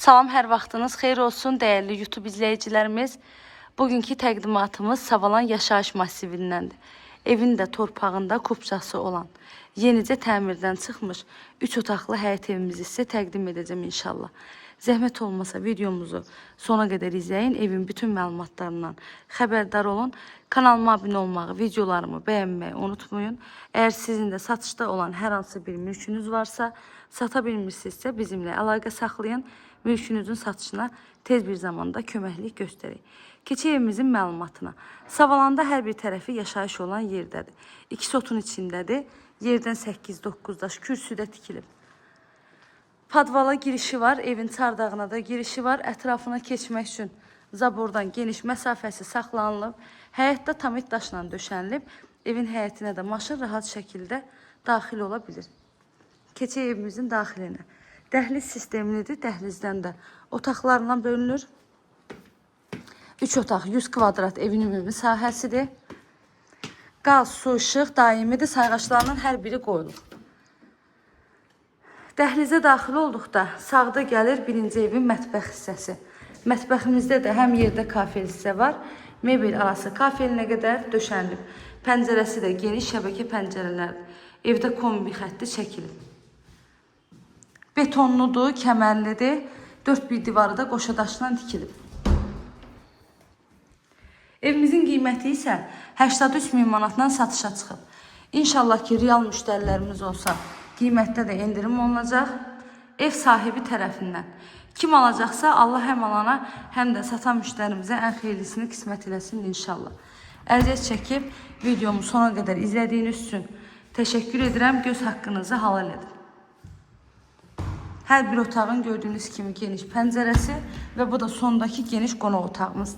Salam, hər vaxtınız xeyir olsun dəyərli YouTube izləyicilərimiz. Bugünkü təqdimatımız Savalan yaşayış massivindəndir. Evin də torpağında kupçası olan, yenicə təmirdən çıxmış 3 otaqlı həyət evimizi sizə təqdim edəcəm inşallah. Zəhmət olmasa videomuzu sona qədər izləyin, evin bütün məlumatlarından xəbərdar olun. Kanalıma abunə olmağı, videolarımı bəyənməyi unutmayın. Əgər sizin də satışda olan hər hansı bir mülkünüz varsa, sata bilmirsinizsə bizimlə əlaqə saxlayın. Mülkünüzün satışına tez bir zamanda köməklik göstərik. Keçək evimizin məlumatına. Savalanda hər bir tərəfi yaşayış olan yerdədir. 2 sotun içindədir. Yerdən 8-9 daş kürsüdə tikilib. Padvala girişi var, evin çardağına da girişi var. Ətrafına keçmək üçün zabordan geniş məsafəsi saxlanılıb. Həyətdə tamit daşla döşənilib. Evin həyətinə də maşın rahat şəkildə daxil ola bilir. Keçək evimizin daxilinə. Dəhliz sistemlidir. Dəhlizdən də otaqlarla bölünür. 3 otaq 100 kvadrat evin ümumi sahəsidir. Qaz, su, işıq daimidir. Sayğaçlarının hər biri qoyulur. Dəhlizə daxil olduqda sağda gəlir birinci evin mətbəx hissəsi. Mətbəximizdə də həm yerdə kafel hissə var. Mebel arası kafelinə qədər döşənilib. Pəncərəsi də geniş şəbəkə pəncərələrdir. Evdə kombi xətti çəkilib. Betonludur, kəmərlidir. 4 bir divarı da qoşadaşla tikilib. Evimizin qiyməti isə 83 min manatdan satışa çıxıb. İnşallah ki, real müştərilərimiz olsa, qiymətdə də endirim olunacaq. Ev sahibi tərəfindən. Kim alacaqsa, Allah həm alana, həm də satan müştərimizə ən xeyirlisini qismət eləsin inşallah. Əziyyət çəkib, videomu sona qədər izlədiyiniz üçün təşəkkür edirəm. Göz haqqınızı halal edin. Hər bir otağın gördüyünüz kimi geniş pəncərəsi və bu da sondakı geniş qonaq otağımız.